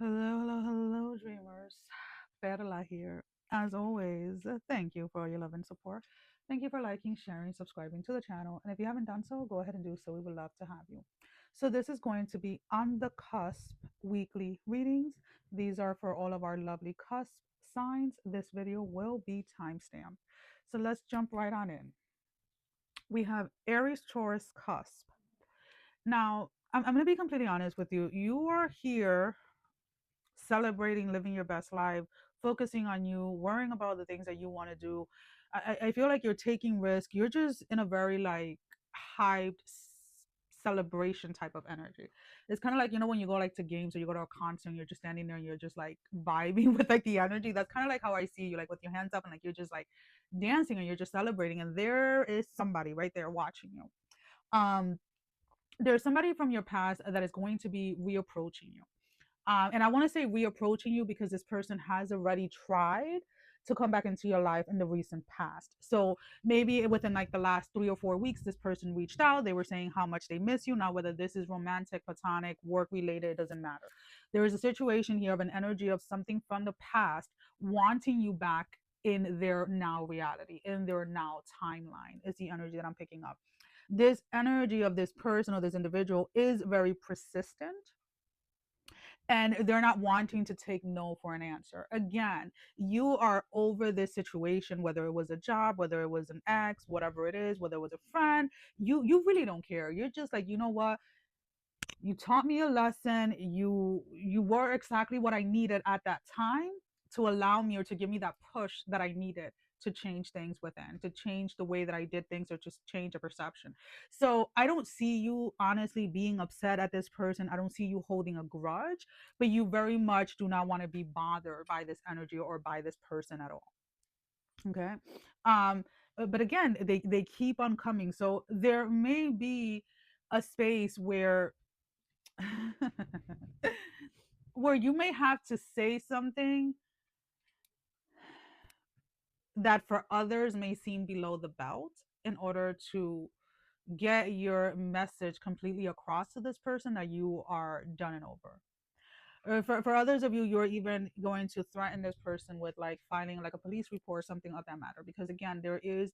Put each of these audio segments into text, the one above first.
Hello, hello, hello, dreamers. Perla here. As always, thank you for your love and support. Thank you for liking, sharing, subscribing to the channel. And if you haven't done so, go ahead and do so. We would love to have you. So, this is going to be on the cusp weekly readings. These are for all of our lovely cusp signs. This video will be timestamped. So, let's jump right on in. We have Aries, Taurus, cusp. Now, I'm going to be completely honest with you. You are here celebrating living your best life, focusing on you, worrying about the things that you want to do. I feel like you're taking risk. You're just in a very like hyped celebration type of energy. It's kind of like, when you go like to games or you go to a concert and you're just standing there and you're just like vibing with like the energy. That's kind of like how I see you, like with your hands up and like you're just like dancing and you're just celebrating, and there is somebody right there watching you. There's somebody from your past that is going to be reapproaching you, and I want to say reapproaching you because this person has already tried to come back into your life in the recent past. So maybe within like the last 3 or 4 weeks, this person reached out. They were saying how much they miss you. Now, whether this is romantic, platonic, work related, it doesn't matter. There is a situation here of an energy of something from the past wanting you back in their now reality, in their now timeline, is the energy that I'm picking up. This energy of this person or this individual is very persistent, and they're not wanting to take no for an answer. Again, you are over this situation, whether it was a job, whether it was an ex, whatever it is, whether it was a friend. You really don't care. You're just like, you know what, you taught me a lesson. You were exactly what I needed at that time to allow me or to give me that push that I needed to change things within, to change the way that I did things, or just change a perception. So I don't see you honestly being upset at this person. I don't see you holding a grudge, but you very much do not want to be bothered by this energy or by this person at all. Okay. um but again, they keep on coming, so there may be a space where where you may have to say something that for others may seem below the belt in order to get your message completely across to this person that you are done and over. Or for others of you, you're even going to threaten this person with like filing like a police report or something of that matter, because again, there is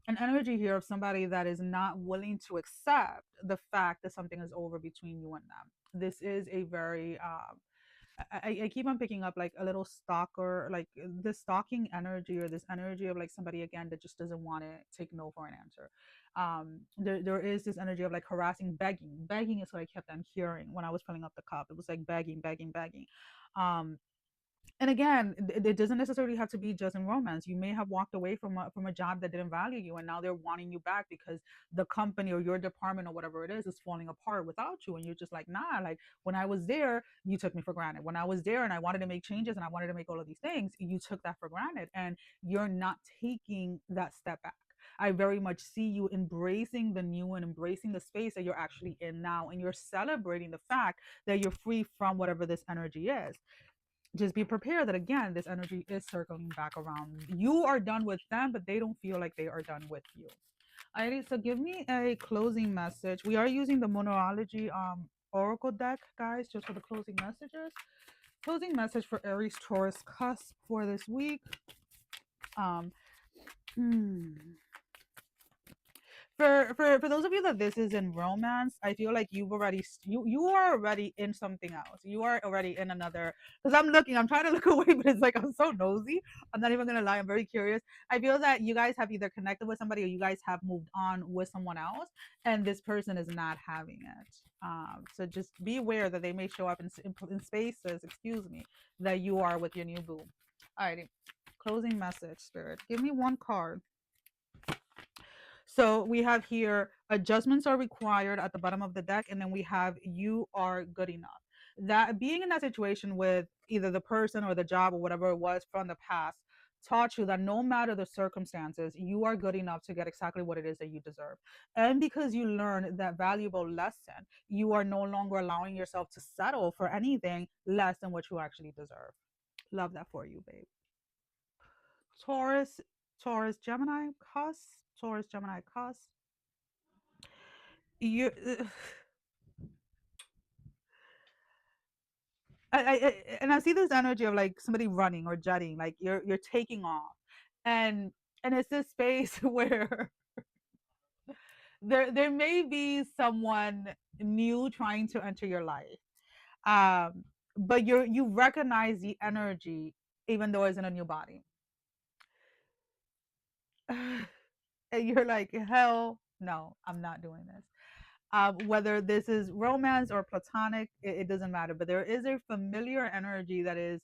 an energy here of somebody that is not willing to accept the fact that something is over between you and them. This is a very I keep on picking up like a little stalker, like this stalking energy, or this energy of like somebody again that just doesn't want to take no for an answer. There is this energy of like harassing, begging is what I kept on hearing when I was filling up the cup. It was like begging, begging, begging. Um, and again, it doesn't necessarily have to be just in romance. You may have walked away from a job that didn't value you, and now they're wanting you back because the company or your department or whatever it is falling apart without you, and you're just like, nah. Like when I was there, you took me for granted. When I was there and I wanted to make changes and I wanted to make all of these things, you took that for granted, and you're not taking that step back. I very much see you embracing the new and embracing the space that you're actually in now, and you're celebrating the fact that you're free from whatever this energy is. Just be prepared that again, this energy is circling back around. You are done with them, but they don't feel like they are done with you. Alrighty, so give me a closing message. We are using the Monology Oracle deck, guys, just for the closing messages. Closing message for Aries Taurus cusp for this week. Um, hmm for those of you that this is in romance, I feel like you've already you are already in something else. You are already in another, because I'm trying to look away, but it's like I'm so nosy. I'm not even gonna lie, I'm very curious. I feel that you guys have either connected with somebody or you guys have moved on with someone else, and this person is not having it. So just be aware that they may show up in spaces, excuse me, that you are with your new boo. Alrighty, closing message, spirit, give me one card. So we have here adjustments are required at the bottom of the deck, and then we have you are good enough. That being in that situation with either the person or the job or whatever it was from the past taught you that no matter the circumstances, you are good enough to get exactly what it is that you deserve. And because you learned that valuable lesson, you are no longer allowing yourself to settle for anything less than what you actually deserve. Love that for you, babe. Taurus, Taurus, Gemini, cusp, Taurus, Gemini, cusp. You And I see this energy of like somebody running or jetting, like you're taking off, and it's this space where there may be someone new trying to enter your life, um, but you recognize the energy even though it's in a new body, and you're like, hell no, I'm not doing this. Whether this is romance or platonic, it doesn't matter. But there is a familiar energy that is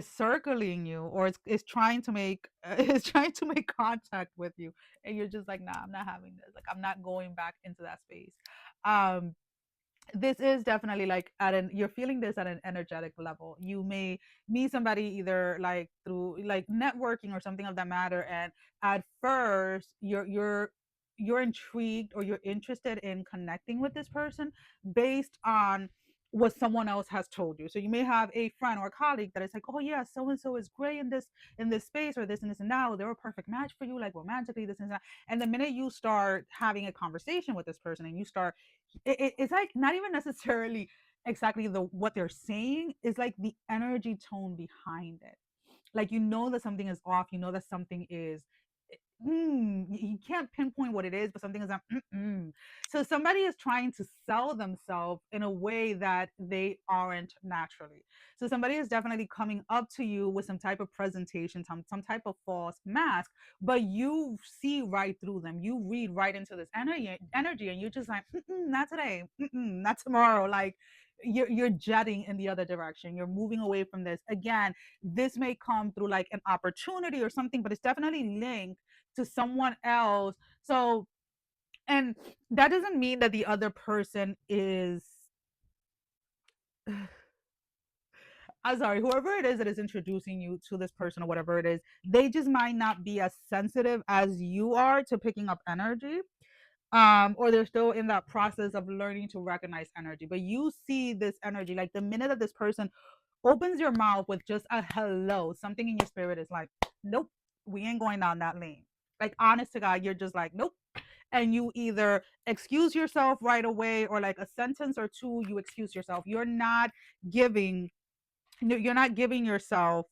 circling you, or is trying to make is trying to make contact with you, and you're just like, nah, I'm not having this. Like, I'm not going back into that space. Um, this is definitely like at an you're feeling this at an energetic level. You may meet somebody either like through like networking or something of that matter, and at first you're intrigued or you're interested in connecting with this person based on what someone else has told you. So you may have a friend or a colleague that is like, oh yeah, so and so is great in this space, or this and this and that, they're a perfect match for you, like romantically, this and that. And the minute you start having a conversation with this person and you start it's like not even necessarily exactly the what they're saying, is like the energy tone behind it. Like, you know that something is off, you know that something is you can't pinpoint what it is, but something is like, mm-mm. So somebody is trying to sell themselves in a way that they aren't naturally. So somebody is definitely coming up to you with some type of presentation, some type of false mask, but you see right through them. You read right into this energy, and you're just like, not today, not tomorrow. Like, you're jetting in the other direction. You're moving away from this. Again, this may come through like an opportunity or something, but it's definitely linked to someone else. So, and that doesn't mean that the other person is I'm sorry, whoever it is that is introducing you to this person or whatever it is, they just might not be as sensitive as you are to picking up energy. Or they're still in that process of learning to recognize energy. But you see this energy, like the minute that this person opens your mouth with just a hello, something in your spirit is like, nope, we ain't going down that lane. Like, honest to God, you're just like, nope. And you either excuse yourself right away, or like a sentence or two, you excuse yourself. Giving, you're not giving yourself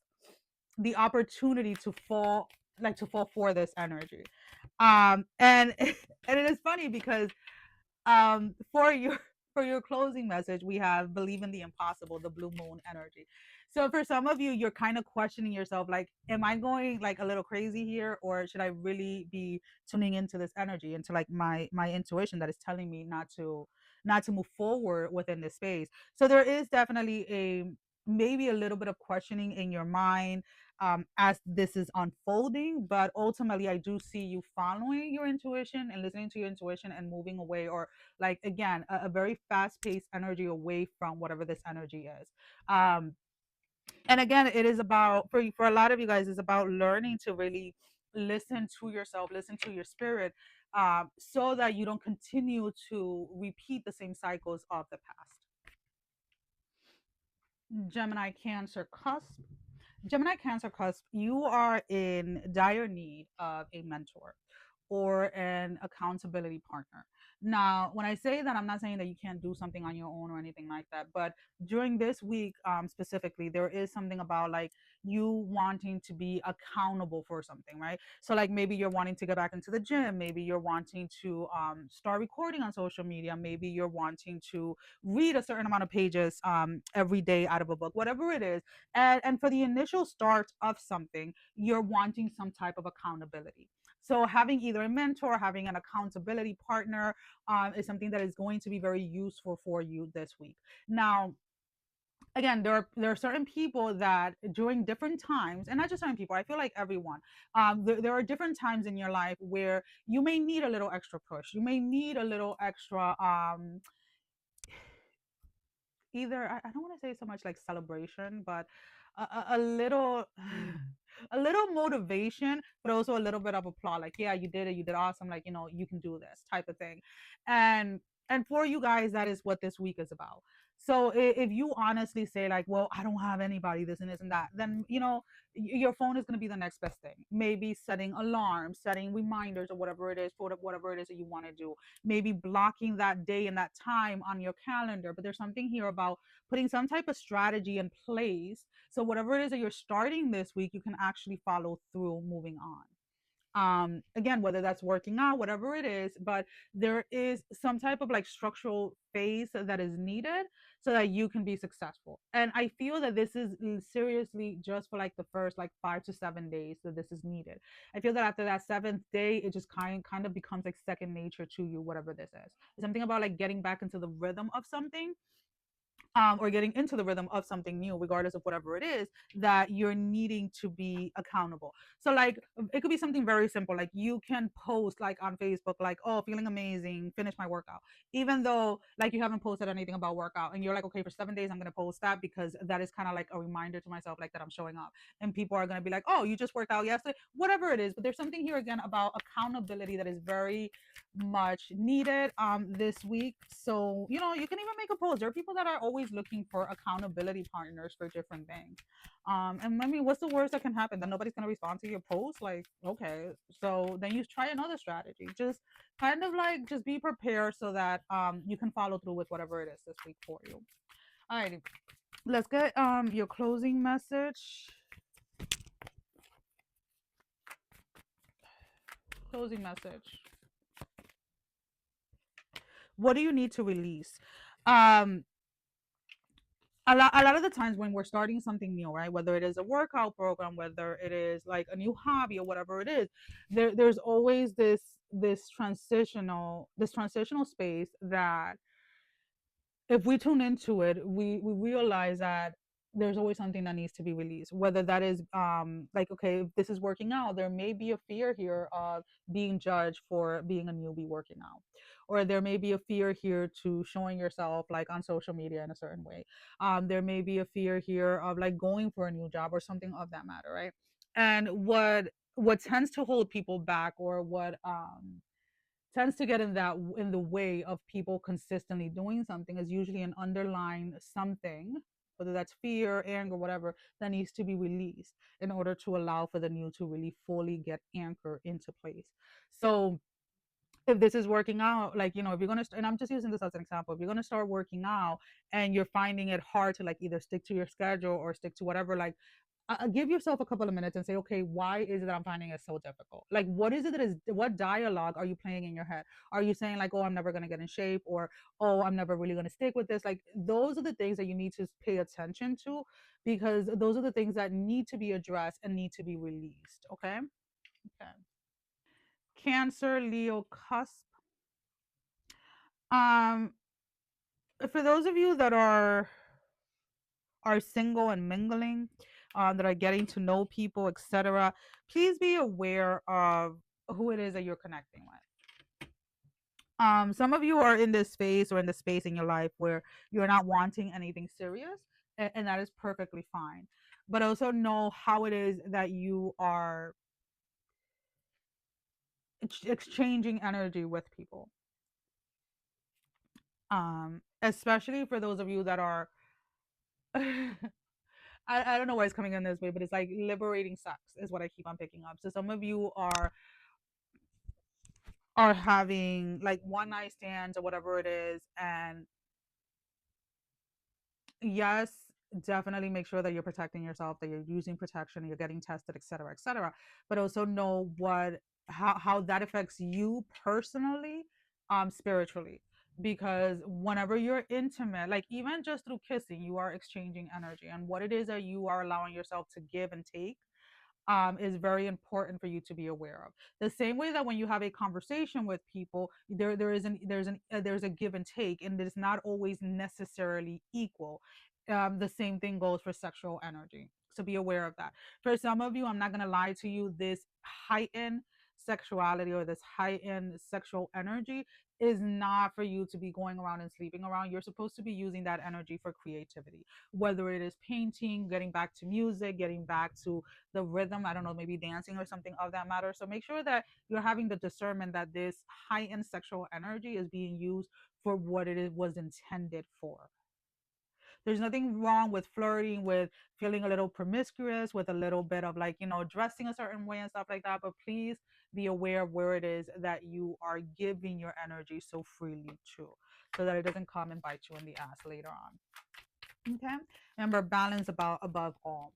the opportunity to fall, like to fall for this energy. And and it is funny because for your for your closing message, we have believe in the impossible, the blue moon energy. So for some of you, you're kind of questioning yourself, like, am I going like a little crazy here, or should I really be tuning into this energy, into like my intuition that is telling me not to move forward within this space? So there is definitely a maybe a little bit of questioning in your mind as this is unfolding. But ultimately, I do see you following your intuition and listening to your intuition and moving away, or like again, a very fast paced energy away from whatever this energy is. Um, and again, it is about for a lot of you guys, it's about learning to really listen to yourself, listen to your spirit, so that you don't continue to repeat the same cycles of the past. Gemini, Cancer, Cusp. Gemini, Cancer, Cusp, you are in dire need of a mentor or an accountability partner. Now, when I say that, I'm not saying that you can't do something on your own or anything like that, but during this week specifically, there is something about like you wanting to be accountable for something, right? So, like maybe you're wanting to get back into the gym, maybe you're wanting to start recording on social media, maybe you're wanting to read a certain amount of pages every day out of a book, whatever it is. And for the initial start of something, you're wanting some type of accountability. So having either a mentor, having an accountability partner is something that is going to be very useful for you this week. Now, again, there are certain people that during different times, and not just certain people, I feel like everyone, there are different times in your life where you may need a little extra push. You may need a little extra either I don't want to say so much like celebration, but a little a little motivation, but also a little bit of applause. Like, yeah, you did it, you did awesome. Like, you can do this type of thing. And for you guys, that is what this week is about. So if you honestly say like, well, I don't have anybody, this and that, then your phone is going to be the next best thing. Maybe setting alarms, setting reminders, or whatever it is for whatever it is that you want to do. Maybe blocking that day and that time on your calendar. But there's something here about putting some type of strategy in place, so whatever it is that you're starting this week, you can actually follow through moving on. Again, whether that's working out, whatever it is, but there is some type of like structural phase that is needed so that you can be successful. And I feel that this is seriously just for like the first like 5 to 7 days that this is needed. I feel that after that seventh day, it just kind of becomes like second nature to you, whatever this is. Something about like getting back into the rhythm of something, or getting into the rhythm of something new, regardless of whatever it is, that you're needing to be accountable. So, like, it could be something very simple. Like, you can post, like, on Facebook, like, oh, feeling amazing, finish my workout. Even though, like, you haven't posted anything about workout, and you're like, okay, for 7 days, I'm going to post that because that is kind of like a reminder to myself, like, that I'm showing up. And people are going to be like, oh, you just worked out yesterday, whatever it is. But there's something here again about accountability that is very much needed this week. So you can even make a post. There are people that are always looking for accountability partners for different things. And I mean, what's the worst that can happen? That nobody's going to respond to your post? Like, okay, so then you try another strategy. Just kind of like just be prepared so that you can follow through with whatever it is this week for you. All righty, let's get your closing message. Closing message. What do you need to release? um a lot of the times when we're starting something new, right, whether it is a workout program, whether it is like a new hobby or whatever it is, there's always this transitional space that if we tune into it, we realize that there's always something that needs to be released. Whether that is like, okay, if this is working out, there may be a fear here of being judged for being a newbie working out, or there may be a fear here to showing yourself like on social media in a certain way. There may be a fear here of like going for a new job or something of that matter, right? And what tends to hold people back, or what tends to get in the way of people consistently doing something, is usually an underlying something, whether that's fear, anger, whatever, that needs to be released in order to allow for the new to really fully get anchored into place. So if this is working out, like, if you're going to, and I'm just using this as an example, if you're going to start working out and you're finding it hard to like either stick to your schedule or stick to whatever, like, give yourself a couple of minutes and say, okay, why is it that I'm finding it so difficult? Like, what is it that is, what dialogue are you playing in your head? Are you saying like, oh, I'm never going to get in shape, or, oh, I'm never really going to stick with this? Like, those are the things that you need to pay attention to, because those are the things that need to be addressed and need to be released. Okay. Okay. Cancer, Leo, cusp. Um, for those of you that are single and mingling, that are getting to know people, etc., please be aware of who it is that you're connecting with. Some of you are in this phase or in the space in your life where you're not wanting anything serious, and that is perfectly fine. But also know how it is that you are exchanging energy with people. Especially for those of you that are I don't know why it's coming in this way, but it's like liberating sex is what I keep on picking up. So some of you are having like one night stands or whatever it is, and yes, definitely make sure that you're protecting yourself, that you're using protection, you're getting tested, etc., etc. But also know how that affects you personally, spiritually. Because whenever you're intimate, like even just through kissing, you are exchanging energy, and what it is that you are allowing yourself to give and take, is very important for you to be aware of. The same way that when you have a conversation with people, there's a give and take, and it's not always necessarily equal. The same thing goes for sexual energy. So be aware of that. For some of you, I'm not gonna lie to you, this heightened sexuality or this heightened sexual energy is not for you to be going around and sleeping around. You're supposed to be using that energy for creativity, whether it is painting, getting back to music, getting back to the rhythm, I don't know, maybe dancing or something of that matter. So make sure that you're having the discernment that this heightened sexual energy is being used for what was intended for. There's nothing wrong with flirting, with feeling a little promiscuous, with a little bit of like, dressing a certain way and stuff like that. But please be aware of where it is that you are giving your energy so freely to, so that it doesn't come and bite you in the ass later on. Okay. Remember, balance above all.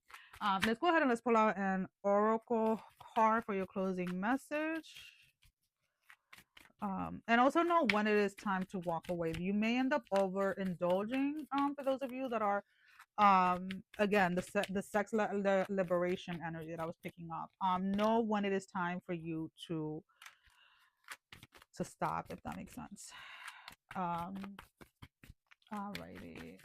Let's go ahead and let's pull out an oracle card for your closing message. And also know when it is time to walk away. You may end up overindulging. For those of you that are, again, the liberation energy that I was picking up. Know when it is time for you to stop, if that makes sense. Alrighty.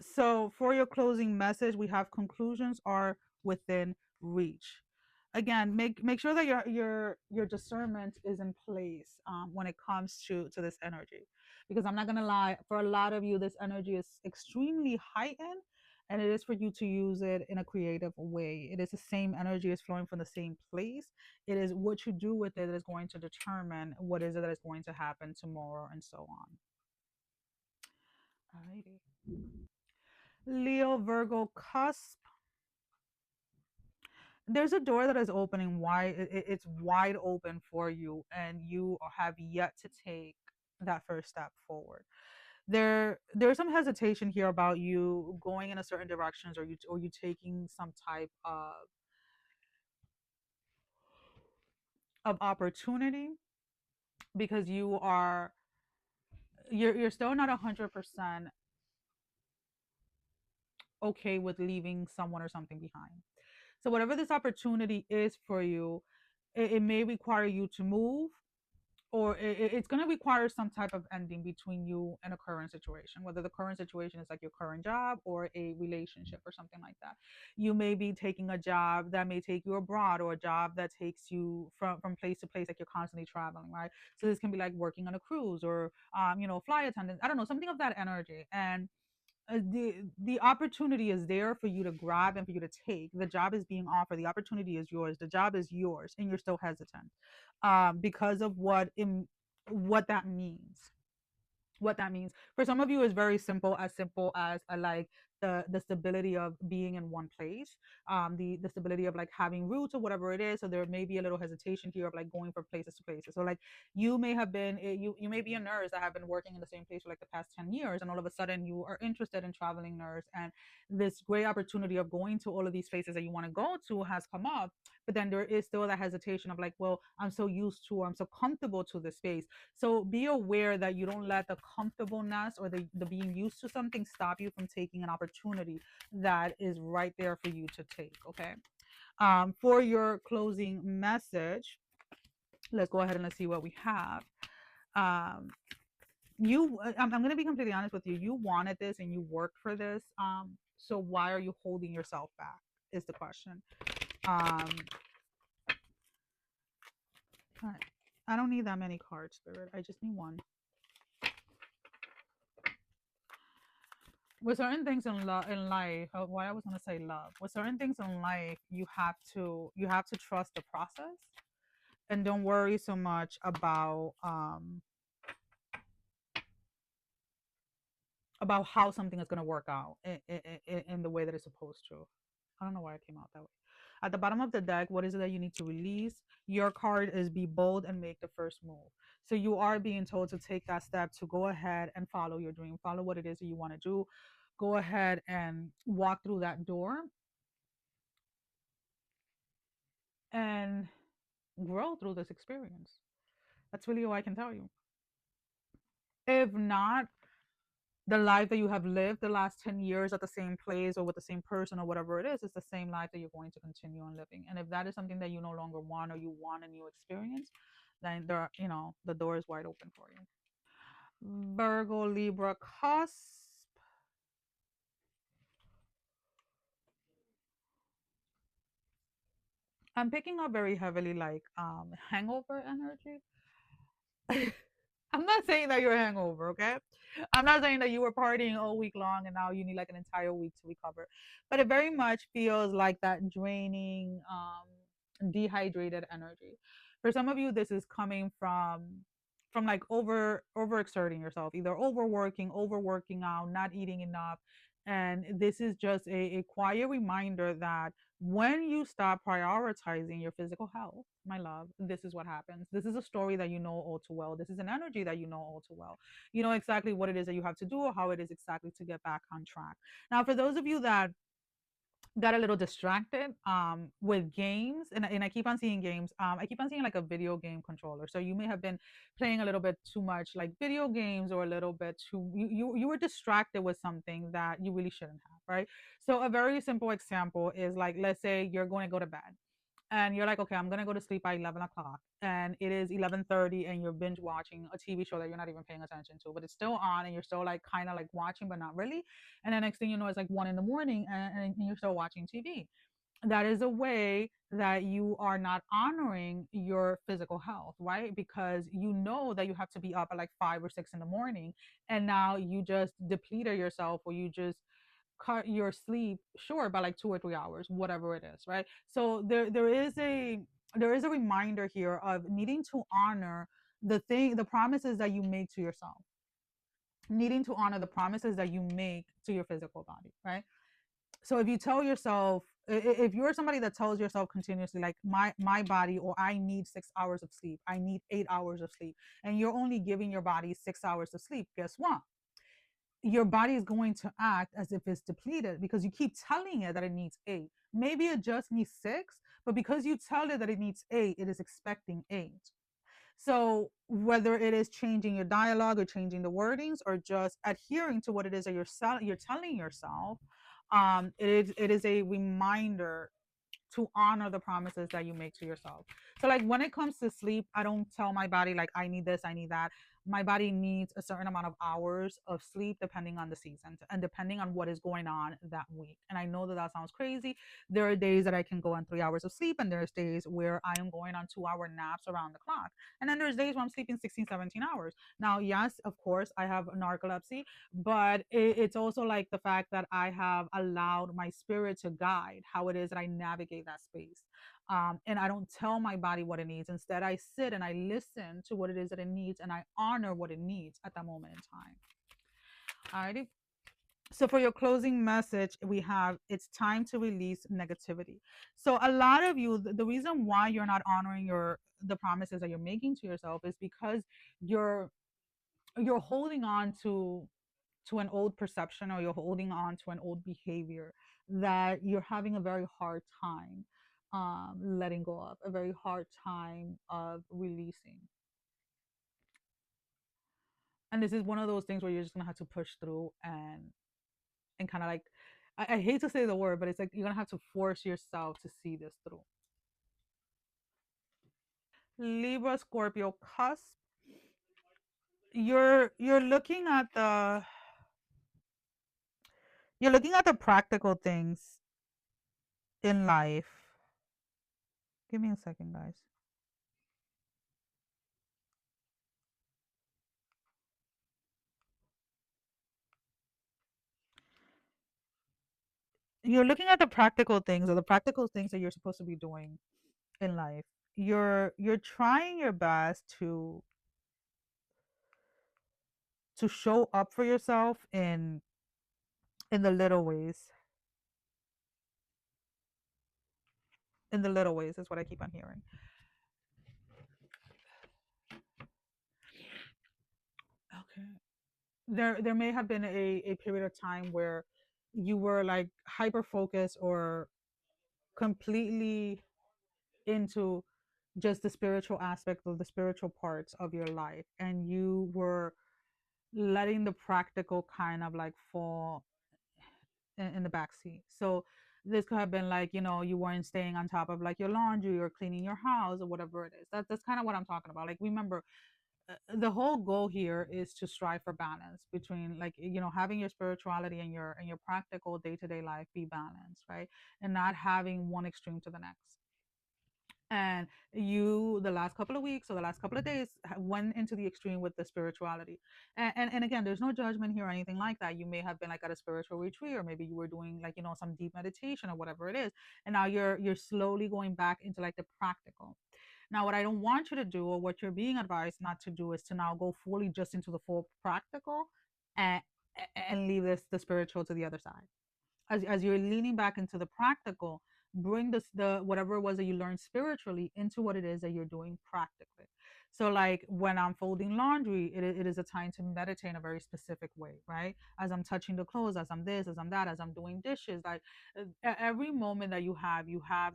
So for your closing message, we have conclusions are within reach. Again, make sure that your discernment is in place when it comes to this energy, because I'm not gonna lie, for a lot of you, this energy is extremely heightened, and it is for you to use it in a creative way. It is the same energy, is flowing from the same place. It is what you do with it that is going to determine what is it that is going to happen tomorrow, and so on. Alrighty. Leo, Virgo, cusp. There's a door that is opening wide. It's wide open for you, and you have yet to take that first step forward. There's some hesitation here about you going in a certain directions, or you taking some type of opportunity, because you're still not 100% okay with leaving someone or something behind. So whatever this opportunity is for you, it may require you to move, or it's going to require some type of ending between you and a current situation, whether the current situation is like your current job or a relationship or something like that. You may be taking a job that may take you abroad, or a job that takes you from place to place, like you're constantly traveling, right? So this can be like working on a cruise, or flight attendant, I don't know, something of that energy. And the opportunity is there for you to grab and for you to take. The job is being offered, the opportunity is yours, the job is yours, and you're still hesitant, because of what that means. What that means for some of you is very simple as like the stability of being in one place, the stability of like having roots or whatever it is. So there may be a little hesitation here of like going from places to places. So like you may have been you may be a nurse that have been working in the same place for like the past 10 years, and all of a sudden you are interested in traveling nurse, and this great opportunity of going to all of these places that you want to go to has come up. But then there is still that hesitation of like, well, I'm so used to, or I'm so comfortable to this space. So be aware that you don't let the comfortableness or the being used to something stop you from taking an opportunity that is right there for you to take. Okay. For your closing message, let's go ahead and let's see what we have. Um, I'm going to be completely honest with you. You wanted this and you worked for this. So why are you holding yourself back? Is the question. I don't need that many cards, Spirit. I just need one. With certain things in life, why I was gonna say love. With certain things in life, you have to trust the process, and don't worry so much about how something is gonna work out in the way that it's supposed to. I don't know why it came out that way. At the bottom of the deck, what is it that you need to release? Your card is be bold and make the first move. So you are being told to take that step, to go ahead and follow your dream, follow what it is that you want to do. Go ahead and walk through that door and grow through this experience. That's really all I can tell you. If not, the life that you have lived the last 10 years at the same place or with the same person or whatever it is the same life that you're going to continue on living. And if that is something that you no longer want, or you want a new experience, then the door is wide open for you. Virgo, Libra, cusp. I'm picking up very heavily like hangover energy. I'm not saying that you're a hangover, okay? I'm not saying that you were partying all week long and now you need like an entire week to recover. But it very much feels like that draining, dehydrated energy. For some of you, this is coming from like overexerting yourself, either overworking out, not eating enough. And this is just a quiet reminder that when you stop prioritizing your physical health, my love, this is what happens. This is a story that you know all too well. This is an energy that you know all too well. You know exactly what it is that you have to do, or how it is exactly to get back on track. Now, for those of you that got a little distracted with games, and I keep on seeing games, I keep on seeing like a video game controller. So you may have been playing a little bit too much like video games, or a little bit too, you were distracted with something that you really shouldn't have, right? So a very simple example is like, let's say you're going to go to bed, and you're like, okay, I'm gonna go to sleep by 11 o'clock, and it is 11:30, and you're binge watching a TV show that you're not even paying attention to, but it's still on, and you're still like kind of like watching, but not really. And then next thing you know, it's like 1 in the morning, and you're still watching TV. That is a way that you are not honoring your physical health, right? Because you know that you have to be up at like 5 or 6 in the morning, and now you just depleted yourself, or you just cut your sleep short by like 2 or 3 hours, whatever it is, right? So there is a reminder here of needing to honor the promises that you make to yourself, needing to honor the promises that you make to your physical body, right? So if you tell yourself, if you're somebody that tells yourself continuously like, my body, or I need 6 hours of sleep, I need 8 hours of sleep, and you're only giving your body 6 hours of sleep, guess what? Your body is going to act as if it's depleted, because you keep telling it that it needs 8. Maybe it just needs 6, but because you tell it that it needs 8, it is expecting 8. So whether it is changing your dialogue, or changing the wordings, or just adhering to what it is that you're telling yourself, it is a reminder to honor the promises that you make to yourself. So like when it comes to sleep, I don't tell my body like, I need this, I need that. My body needs a certain amount of hours of sleep depending on the season, and depending on what is going on that week. And I know that that sounds crazy. There are days that I can go on 3 hours of sleep, and there's days where I am going on 2 hour naps around the clock. And then there's days where I'm sleeping 16, 17 hours. Now, yes, of course, I have narcolepsy, but it's also like the fact that I have allowed my spirit to guide how it is that I navigate that space. And I don't tell my body what it needs. Instead, I sit and I listen to what it is that it needs, and I honor what it needs at that moment in time. Alrighty. So for your closing message, we have, it's time to release negativity. So a lot of you, the reason why you're not honoring the promises that you're making to yourself is because you're you're holding on to an old perception, or you're holding on to an old behavior that you're having a very hard time letting go of, a very hard time of releasing. And this is one of those things where you're just gonna have to push through, and kind of like, I hate to say the word, but it's like you're gonna have to force yourself to see this through. Libra, Scorpio, cusp. You're looking at the practical things in life. Give me a second, guys. You're looking at the practical things, or the practical things that you're supposed to be doing in life. You're trying your best to show up for yourself in the little ways. In the little ways is what I keep on hearing. Okay. There may have been a period of time where you were like hyper focused, or completely into just the spiritual aspect of the spiritual parts of your life, and you were letting the practical kind of like fall in the back seat. So this could have been like, you weren't staying on top of like your laundry, or cleaning your house, or whatever it is. That's kind of what I'm talking about. Like, remember, the whole goal here is to strive for balance between, like, having your spirituality and your practical day-to-day life be balanced, right? And not having one extreme to the next. And you, the last couple of weeks or the last couple of days, went into the extreme with the spirituality. And again, there's no judgment here or anything like that. You may have been like at a spiritual retreat, or maybe you were doing like, some deep meditation or whatever it is, and now you're slowly going back into like the practical. Now, what I don't want you to do, or what you're being advised not to do, is to now go fully just into the full practical and leave the spiritual to the other side. As you're leaning back into the practical, bring the whatever it was that you learned spiritually into what it is that you're doing practically. So like when I'm folding laundry, it is a time to meditate in a very specific way, right? As I'm touching the clothes, as I'm this, as I'm that, as I'm doing dishes, like every moment that you have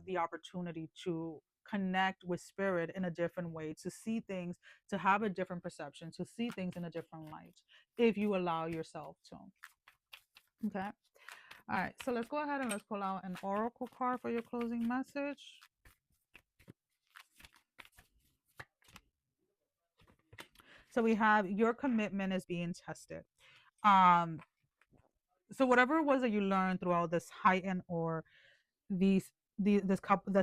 the opportunity to connect with spirit in a different way, to see things, to have a different perception, to see things in a different light, if you allow yourself to. Okay. All right, so let's go ahead and let's pull out an oracle card for your closing message. So we have your commitment is being tested. Um, so whatever it was that you learned throughout this heightened or this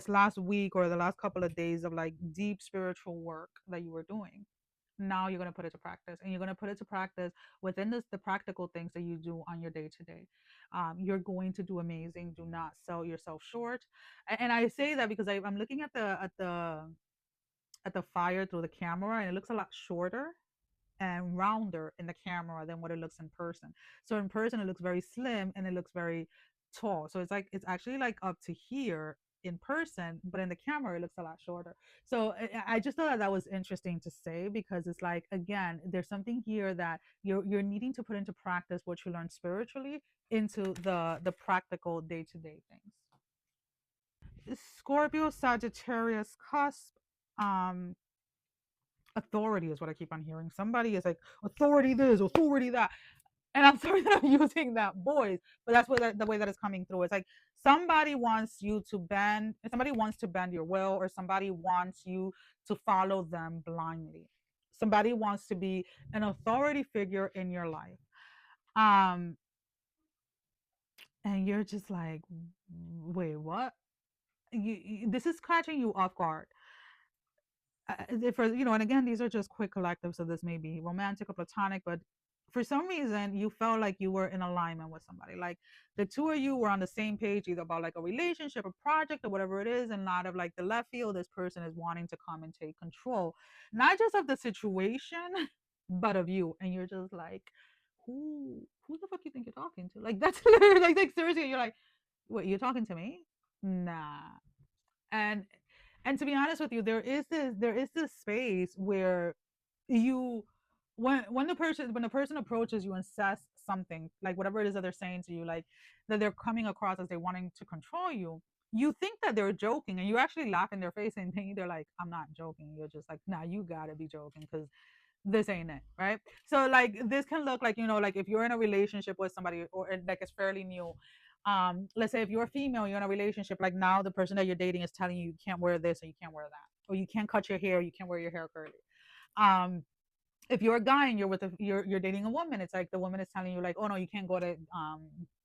last week or the last couple of days of like deep spiritual work that you were doing, now you're going to put it to practice, and you're going to put it to practice within the practical things that you do on your day to day. You're going to do amazing. Do not sell yourself short. And I say that because I'm looking at the fire through the camera, and it looks a lot shorter and rounder in the camera than what it looks in person. So in person it looks very slim and it looks very tall. So it's like it's actually like up to here in person, but in the camera it looks a lot shorter. So I just thought that that was interesting to say, because it's like, again, there's something here that you're needing to put into practice what you learned spiritually into the practical day-to-day things. Scorpio, Sagittarius, cusp. um Authority is what I keep on hearing. Somebody is like, authority this, authority that. And I'm sorry that I'm using that voice, but that's what the way that it's coming through. It's like somebody wants you to bend, somebody wants to bend your will, or somebody wants you to follow them blindly. Somebody wants to be an authority figure in your life. Um, and you're just like, wait, what? This is catching you off guard. For and again, these are just quick collectives, so this may be romantic or platonic, but for some reason you felt like you were in alignment with somebody, like the two of you were on the same page, either about like a relationship, a project, or whatever it is, and not of like the left field, this person is wanting to come and take control, not just of the situation but of you, and you're just like, who the fuck you think you're talking to? Like that's literally like seriously, you're like, what, you're talking to me? Nah. And to be honest with you, there is this space where you, when the person approaches you and says something, like whatever it is that they're saying to you, like that they're coming across as they wanting to control you, you think that they're joking, and you actually laugh in their face and they're like, I'm not joking. You're just like, nah, you gotta be joking, because this ain't it, right? So like this can look like, like if you're in a relationship with somebody, or like it's fairly new. Let's say if you're a female, you're in a relationship, like now the person that you're dating is telling you you can't wear this or you can't wear that, or you can't cut your hair, you can't wear your hair curly. um if you're a guy and you're dating a woman, it's like the woman is telling you like, oh no, you can't go to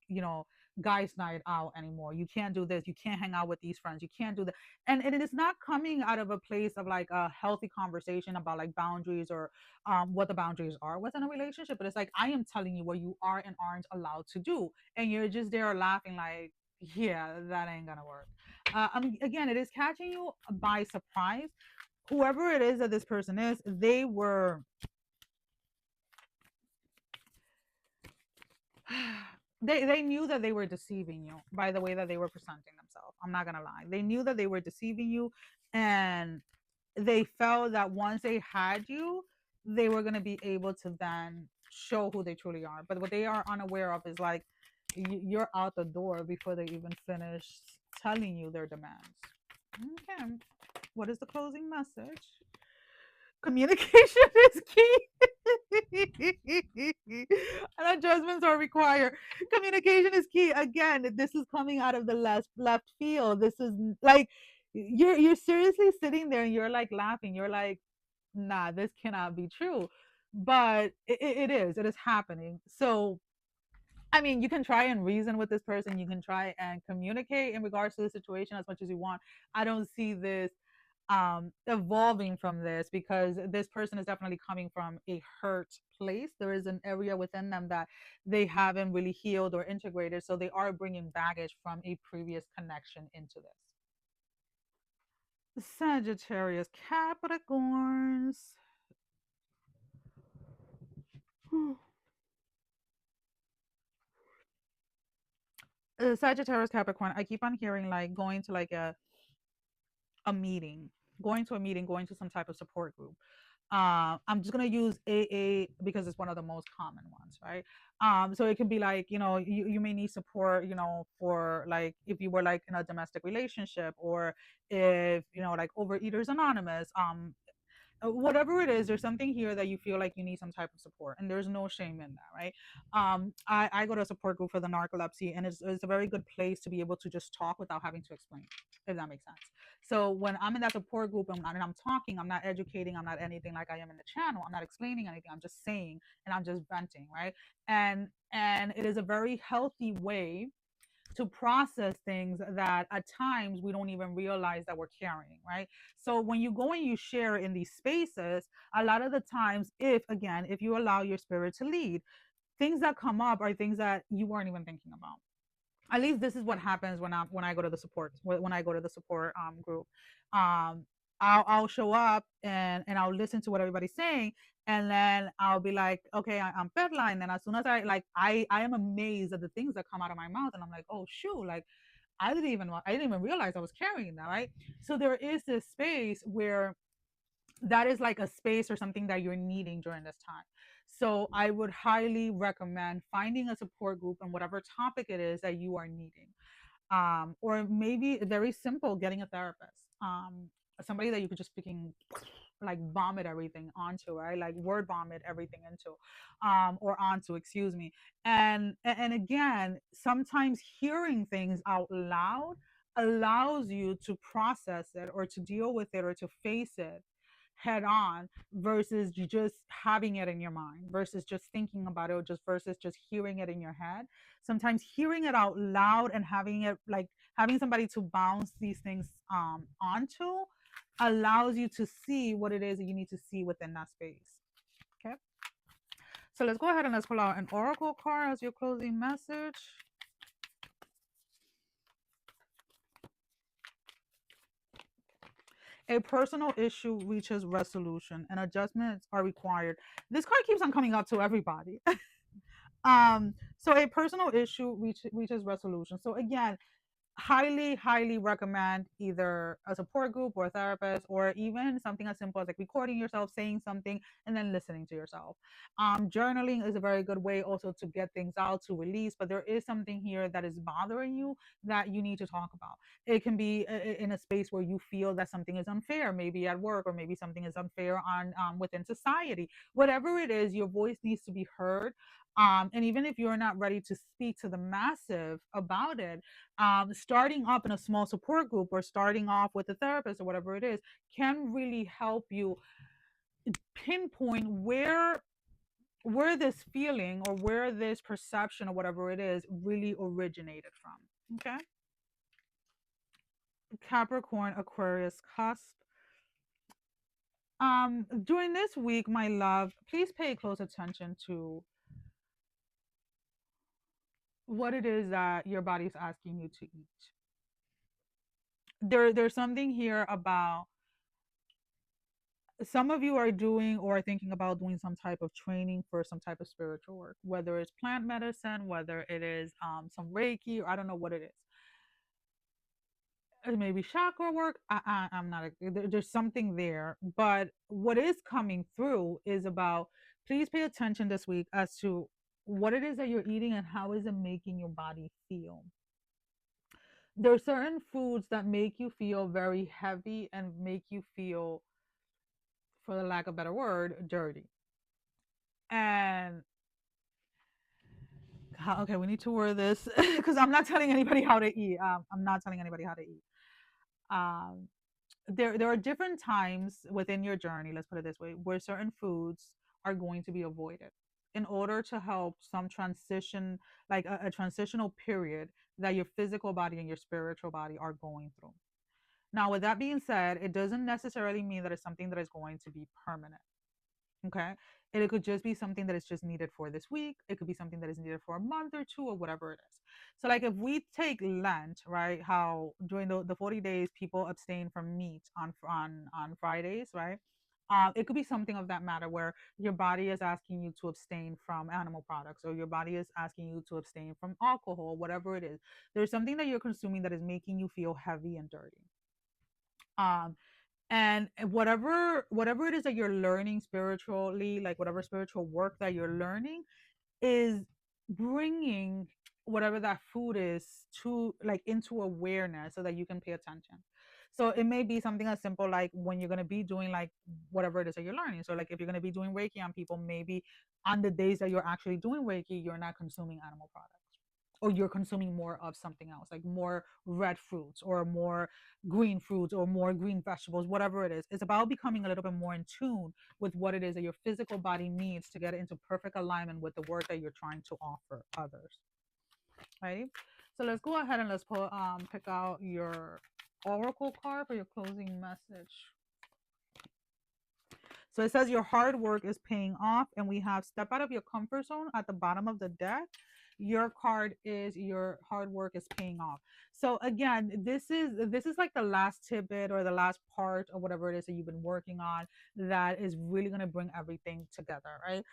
you know guys night out anymore, you can't do this, you can't hang out with these friends, you can't do that. And it is not coming out of a place of like a healthy conversation about like boundaries, or what the boundaries are within a relationship, but it's like, I am telling you what you are and aren't allowed to do, and you're just there laughing like, yeah, that ain't gonna work. Again, it is catching you by surprise. Whoever it is that this person is, they knew that they were deceiving you by the way that they were presenting themselves. I'm not gonna lie, they knew that they were deceiving you, and they felt that once they had you, they were gonna be able to then show who they truly are. But what they are unaware of is like, you're out the door before they even finish telling you their demands. Okay, what is the closing message? Communication is key. And adjustments are required. Communication is key. Again, this is coming out of the left field. This is like, you're seriously sitting there and you're like laughing. You're like, nah, this cannot be true. But it is. It is happening. So I mean, you can try and reason with this person. You can try and communicate in regards to the situation as much as you want. I don't see this evolving from this, because this person is definitely coming from a hurt place. There is an area within them that they haven't really healed or integrated, so they are bringing baggage from a previous connection into this. Sagittarius, Capricorns. Sagittarius, Capricorn. I keep on hearing like going to like a meeting, going to a meeting, going to some type of support group. I'm just gonna use AA because it's one of the most common ones, right? So it can be like, you may need support, for like if you were like in a domestic relationship, or if like Overeaters Anonymous, whatever it is, there's something here that you feel like you need some type of support, and there's no shame in that, right? I go to a support group for the narcolepsy, and it's a very good place to be able to just talk without having to explain, if that makes sense. So when I'm in that support group, and I'm talking, I'm not educating, I'm not anything like I am in the channel, I'm not explaining anything, I'm just saying, and I'm just venting, right? And it is a very healthy way to process things that at times we don't even realize that we're carrying, right? So when you go and you share in these spaces, a lot of the times, if you allow your spirit to lead, things that come up are things that you weren't even thinking about. At least this is what happens when I go to the support, group. I'll show up, and I'll listen to what everybody's saying, and then I'll be like, okay, I'm Perla, and then as soon as I am amazed at the things that come out of my mouth, and I'm like, oh shoot, like I didn't even realize I was carrying that, right? So there is this space where that is like a space or something that you're needing during this time. So I would highly recommend finding a support group on whatever topic it is that you are needing. Or maybe very simple, getting a therapist, somebody that you could just freaking like vomit everything onto, right? Like word vomit everything into, or onto, excuse me. And again, sometimes hearing things out loud allows you to process it, or to deal with it, or to face it head on, versus just having it in your mind, versus just thinking about it, or just versus just hearing it in your head. Sometimes hearing it out loud and having it, like having somebody to bounce these things onto, allows you to see what it is that you need to see within that space. Okay, so let's go ahead and let's pull out an oracle card as your closing message. A personal issue reaches resolution and adjustments are required. This card keeps on coming up to everybody. So a personal issue reaches resolution. So again, highly recommend either a support group or a therapist, or even something as simple as like recording yourself saying something and then listening to yourself. Journaling is a very good way also to get things out, to release, but there is something here that is bothering you that you need to talk about. It can be in a space where you feel that something is unfair, maybe at work, or maybe something is unfair on within society. Whatever it is, your voice needs to be heard. And even if you're not ready to speak to the massive about it, starting up in a small support group, or starting off with a therapist, or whatever it is, can really help you pinpoint where this feeling, or where this perception, or whatever it is, really originated from. Okay, Capricorn, Aquarius, cusp. During this week, my love, please pay close attention to what it is that your body's asking you to eat. There's something here about, some of you are doing or are thinking about doing some type of training for some type of spiritual work, whether it's plant medicine, whether it is some Reiki, or I don't know what it is. Maybe chakra work. I'm not, there's something there. But what is coming through is about, please pay attention this week as to what it is that you're eating and how is it making your body feel. There are certain foods that make you feel very heavy and make you feel, for the lack of a better word, dirty. And okay, we need to word this because I'm not telling anybody how to eat. I'm not telling anybody how to eat. Um, there are different times within your journey, let's put it this way, where certain foods are going to be avoided in order to help some transition, like a transitional period that your physical body and your spiritual body are going through. Now, with that being said, it doesn't necessarily mean that it's something that is going to be permanent. Okay. And it could just be something that is just needed for this week. It could be something that is needed for a month or two or whatever it is. So, like if we take Lent, right? How during the 40 days people abstain from meat on Fridays, right? It could be something of that matter where your body is asking you to abstain from animal products, or your body is asking you to abstain from alcohol, whatever it is. There's something that you're consuming that is making you feel heavy and dirty. Um, and whatever it is that you're learning spiritually, like whatever spiritual work that you're learning is bringing whatever that food is to like into awareness so that you can pay attention. So it may be something as simple like when you're going to be doing like whatever it is that you're learning. So like if you're going to be doing Reiki on people, maybe on the days that you're actually doing Reiki, you're not consuming animal products, or you're consuming more of something else, like more red fruits or more green fruits or more green vegetables, whatever it is. It's about becoming a little bit more in tune with what it is that your physical body needs to get into perfect alignment with the work that you're trying to offer others. Right? So let's go ahead and let's pick out your oracle card for your closing message. So it says your hard work is paying off, and we have step out of your comfort zone at the bottom of the deck. Your card is your hard work is paying off. So again, this is like the last tidbit or the last part of whatever it is that you've been working on that is really going to bring everything together, right?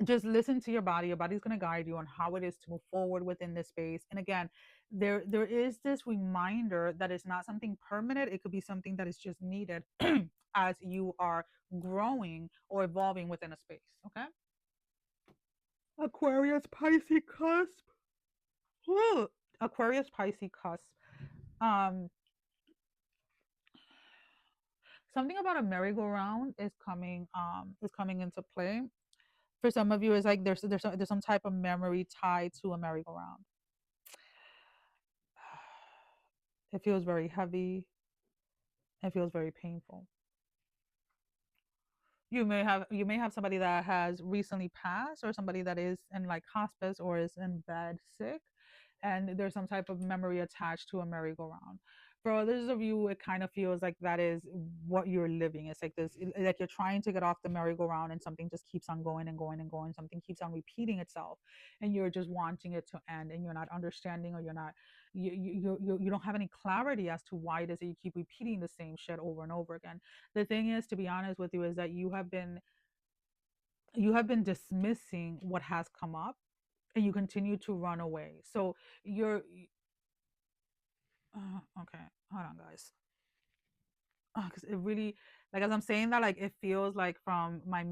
Just listen to your body. Your body's going to guide you on how it is to move forward within this space. And again, there is this reminder that it's not something permanent. It could be something that is just needed as you are growing or evolving within a space. Okay. Aquarius Pisces cusp. Woo! Aquarius Pisces cusp. Um, Something about a merry-go-round is coming into play. For some of you, it's like there's some type of memory tied to a merry-go-round. It feels very heavy. It feels very painful. You may have somebody that has recently passed, or somebody that is in like hospice or is in bed sick, and there's some type of memory attached to a merry-go-round. For others of you, it kind of feels like that is what you're living. It's like this, like you're trying to get off the merry-go-round, and something just keeps on going and going and going. Something keeps on repeating itself, and you're just wanting it to end, and you're not understanding, or you're not, you don't have any clarity as to why it is that you keep repeating the same shit over and over again. The thing is, to be honest with you, is that you have been dismissing what has come up, and you continue to run away. So you're okay. Hold on, guys. Because it really, like as I'm saying that, like it feels like from my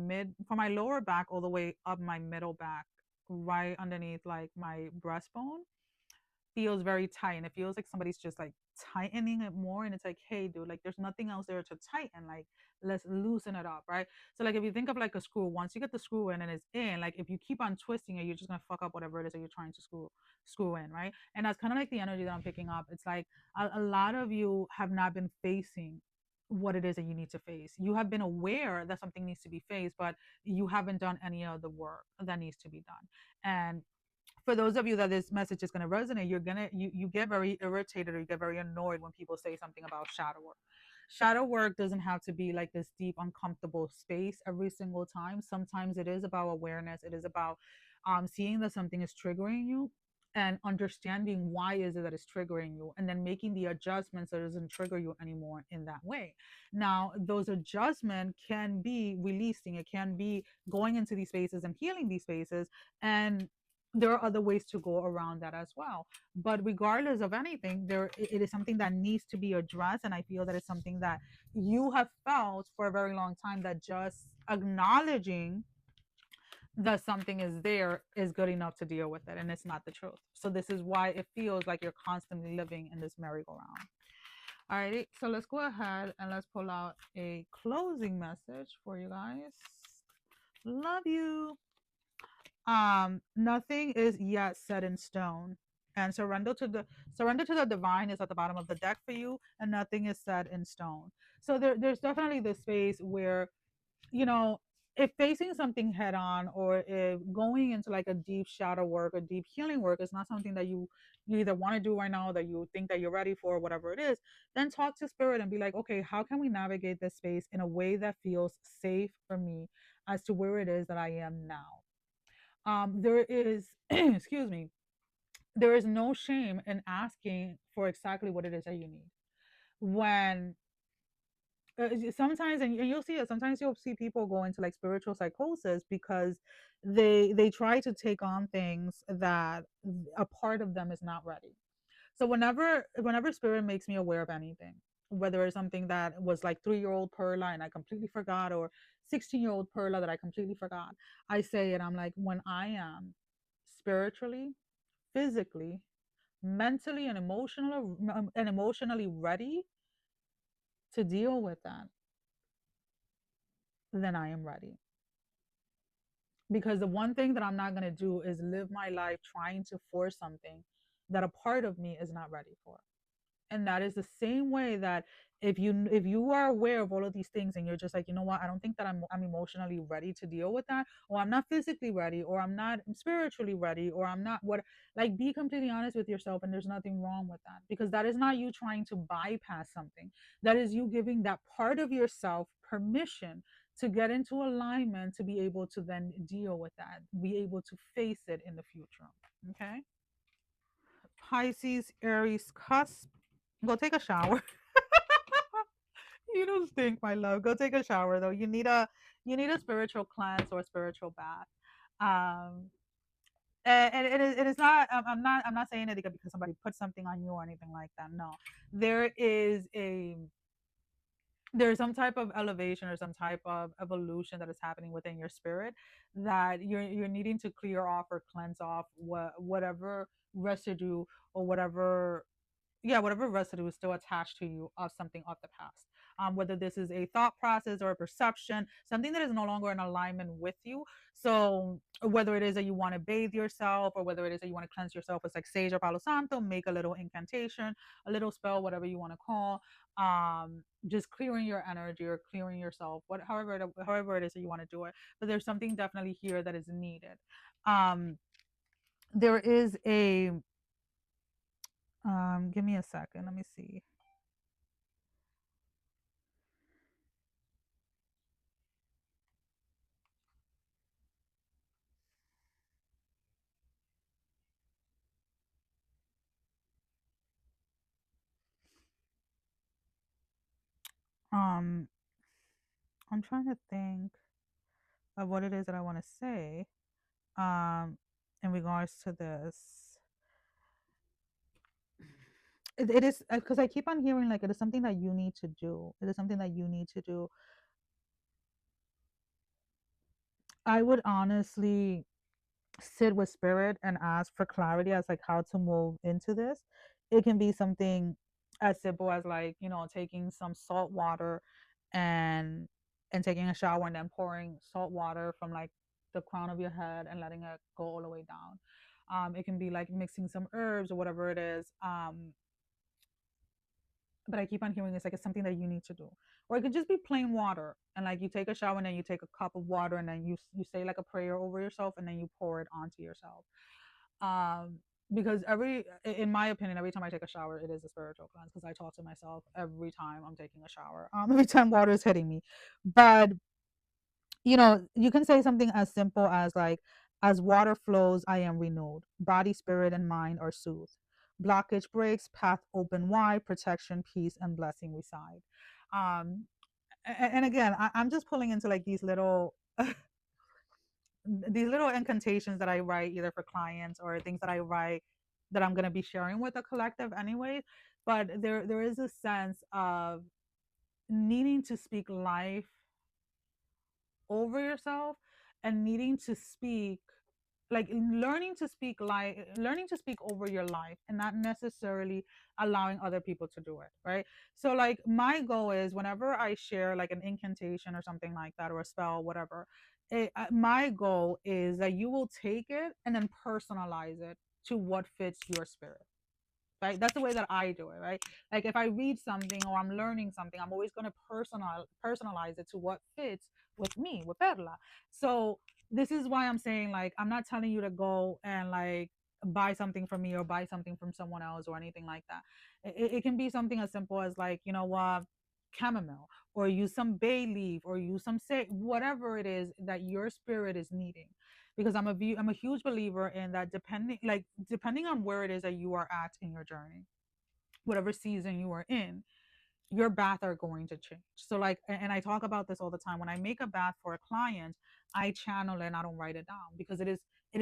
lower back all the way up my middle back, right underneath like my breastbone, feels very tight, and it feels like somebody's just like tightening it more, and it's like, hey dude, like there's nothing else there to tighten, like let's loosen it up, right? So like if you think of like a screw, once you get the screw in and it's in, like if you keep on twisting it, you're just gonna fuck up whatever it is that you're trying to screw in, right? And that's kind of like the energy that I'm picking up. It's like a lot of you have not been facing what it is that you need to face. You have been aware that something needs to be faced, but you haven't done any of the work that needs to be done. And for those of you that this message is going to resonate, you get very irritated, or you get very annoyed when people say something about shadow work. Shadow work doesn't have to be like this deep uncomfortable space every single time. Sometimes it is about awareness. It is about seeing that something is triggering you, and understanding why is it that it's triggering you, and then making the adjustments so it doesn't trigger you anymore in that way. Now those adjustments can be releasing, it can be going into these spaces and healing these spaces, and there are other ways to go around that as well. But regardless of anything, it is something that needs to be addressed, and I feel that it's something that you have felt for a very long time, that just acknowledging that something is there is good enough to deal with it, and it's not the truth. So this is why it feels like you're constantly living in this merry-go-round. Alrighty, so let's go ahead and let's pull out a closing message for you guys. Love you. Nothing is yet set in stone, and surrender to the divine is at the bottom of the deck for you, and nothing is set in stone. So there's definitely this space where, you know, if facing something head on, or if going into like a deep shadow work or deep healing work is not something that you either want to do right now, that you think that you're ready for, whatever it is, then talk to spirit and be like, okay, how can we navigate this space in a way that feels safe for me as to where it is that I am now. There is excuse me, there is no shame in asking for exactly what it is that you need. When sometimes, and you'll see it, sometimes you'll see people go into like spiritual psychosis because they try to take on things that a part of them is not ready. So whenever spirit makes me aware of anything, whether it's something that was like 3-year-old Perla and I completely forgot, or 16-year-old Perla that I completely forgot, I say it. I'm like, when I am spiritually, physically, mentally, and emotionally ready to deal with that, then I am ready. Because the one thing that I'm not going to do is live my life trying to force something that a part of me is not ready for. And that is the same way that if you are aware of all of these things and you're just like, you know what, I don't think that I'm emotionally ready to deal with that, or I'm not physically ready, or I'm not spiritually ready, or I'm not what, like, be completely honest with yourself, and there's nothing wrong with that, because that is not you trying to bypass something. That is you giving that part of yourself permission to get into alignment, to be able to then deal with that, be able to face it in the future. Okay. Pisces, Aries, cusp. Go take a shower. You don't stink, my love. Go take a shower though. You need a spiritual cleanse or a spiritual bath. Um, and it's not. I'm not saying it because somebody put something on you or anything like that. No, there is a there's some type of elevation or some type of evolution that is happening within your spirit, that you're needing to clear off or cleanse off whatever residue, or whatever, yeah, whatever residue is still attached to you of something of the past. Whether this is a thought process or a perception, something that is no longer in alignment with you. So whether it is that you want to bathe yourself, or whether it is that you want to cleanse yourself with like sage or palo santo, make a little incantation, a little spell, whatever you want to call, just clearing your energy or clearing yourself, however it is that you want to do it. But there's something definitely here that is needed. Um, there is a give me a second. Let me see. Um, I'm trying to think of what it is that I want to say. Um, in regards to this, it is because I keep on hearing like it is something that you need to do. It is something that you need to do. I would honestly sit with spirit and ask for clarity as like how to move into this. It can be something as simple as like, taking some salt water and taking a shower and then pouring salt water from like the crown of your head and letting it go all the way down. It can be like mixing some herbs or whatever it is. But I keep on hearing it's something that you need to do. Or it could just be plain water, and like you take a shower and then you take a cup of water and then you say like a prayer over yourself and then you pour it onto yourself. Because in my opinion, every time I take a shower, it is a spiritual cleanse, because I talk to myself every time I'm taking a shower. Every time water is hitting me. But you can say something as simple as like, as water flows, I am renewed. Body, spirit, and mind are soothed. Blockage breaks, path open wide, protection, peace, and blessing reside. Um, and again, I'm just pulling into like these little incantations that I write either for clients or things that I write that I'm gonna be sharing with the collective anyway. But there is a sense of needing to speak life over yourself, and needing to speak, like learning to speak over your life, and not necessarily allowing other people to do it, right? So like my goal is, whenever I share like an incantation or something like that, or a spell, whatever, my goal is that you will take it and then personalize it to what fits your spirit. right? That's the way that I do it, right? Like if I read something or I'm learning something, I'm always going to personalize it to what fits with me, with Perla. So this is why I'm saying, like, I'm not telling you to go and like buy something from me or buy something from someone else or anything like that. It can be something as simple as, like, you know what, chamomile, or use some bay leaf, or use some say whatever it is that your spirit is needing, because I'm a huge believer in that, depending on where it is that you are at in your journey, whatever season you are in, your bath are going to change. So like, and I talk about this all the time. When I make a bath for a client, I channel it and I don't write it down, because it is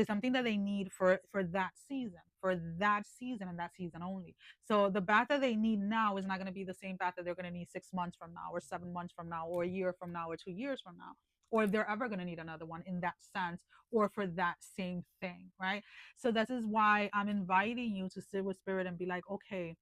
something that they need for that season, and that season only. So the bath that they need now is not going to be the same bath that they're going to need 6 months from now, or 7 months from now, or a year from now, or 2 years from now, or if they're ever going to need another one in that sense, or for that same thing, right? So this is why I'm inviting you to sit with spirit and be like, okay,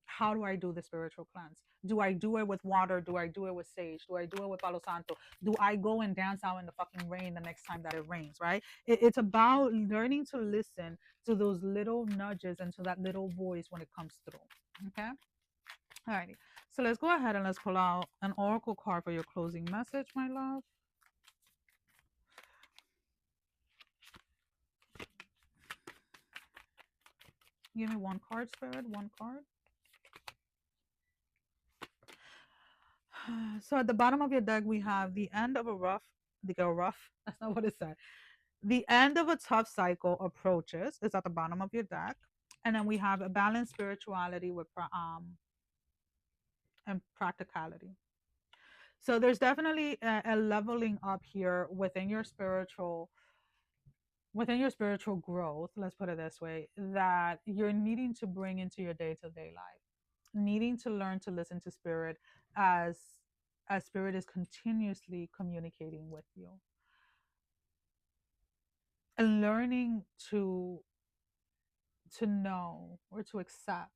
how do I do the spiritual cleanse? Do I do it with water? Do I do it with sage? Do I do it with Palo Santo? Do I go and dance out in the fucking rain the next time that it rains, right? It's about learning to listen to those little nudges and to that little voice when it comes through. Okay? Alrighty. So let's go ahead and let's pull out an oracle card for your closing message, my love. Give me one card, Spirit, one card. So at the bottom of your deck, we have the end of a rough, that's not what it said. The end of a tough cycle approaches is at the bottom of your deck. And then we have a balanced spirituality with and practicality. So there's definitely a leveling up here within your spiritual growth, let's put it this way, that you're needing to bring into your day-to-day life, needing to learn to listen to spirit as spirit is continuously communicating with you, and learning to know or to accept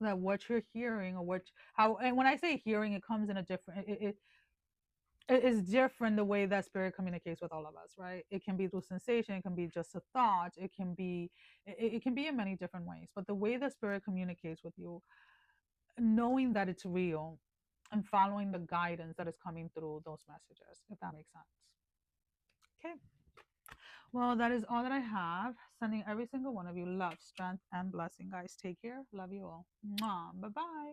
that what you're hearing, or what how and when I say hearing, it comes in a different it is different the way that spirit communicates with all of us, right? It can be through sensation, it can be just a thought, it can be in many different ways, but the way that spirit communicates with you, knowing that it's real and following the guidance that is coming through those messages, if that makes sense. Okay. Well, that is all that I have. Sending every single one of you love, strength, and blessing, guys. Take care. Love you all. Bye bye.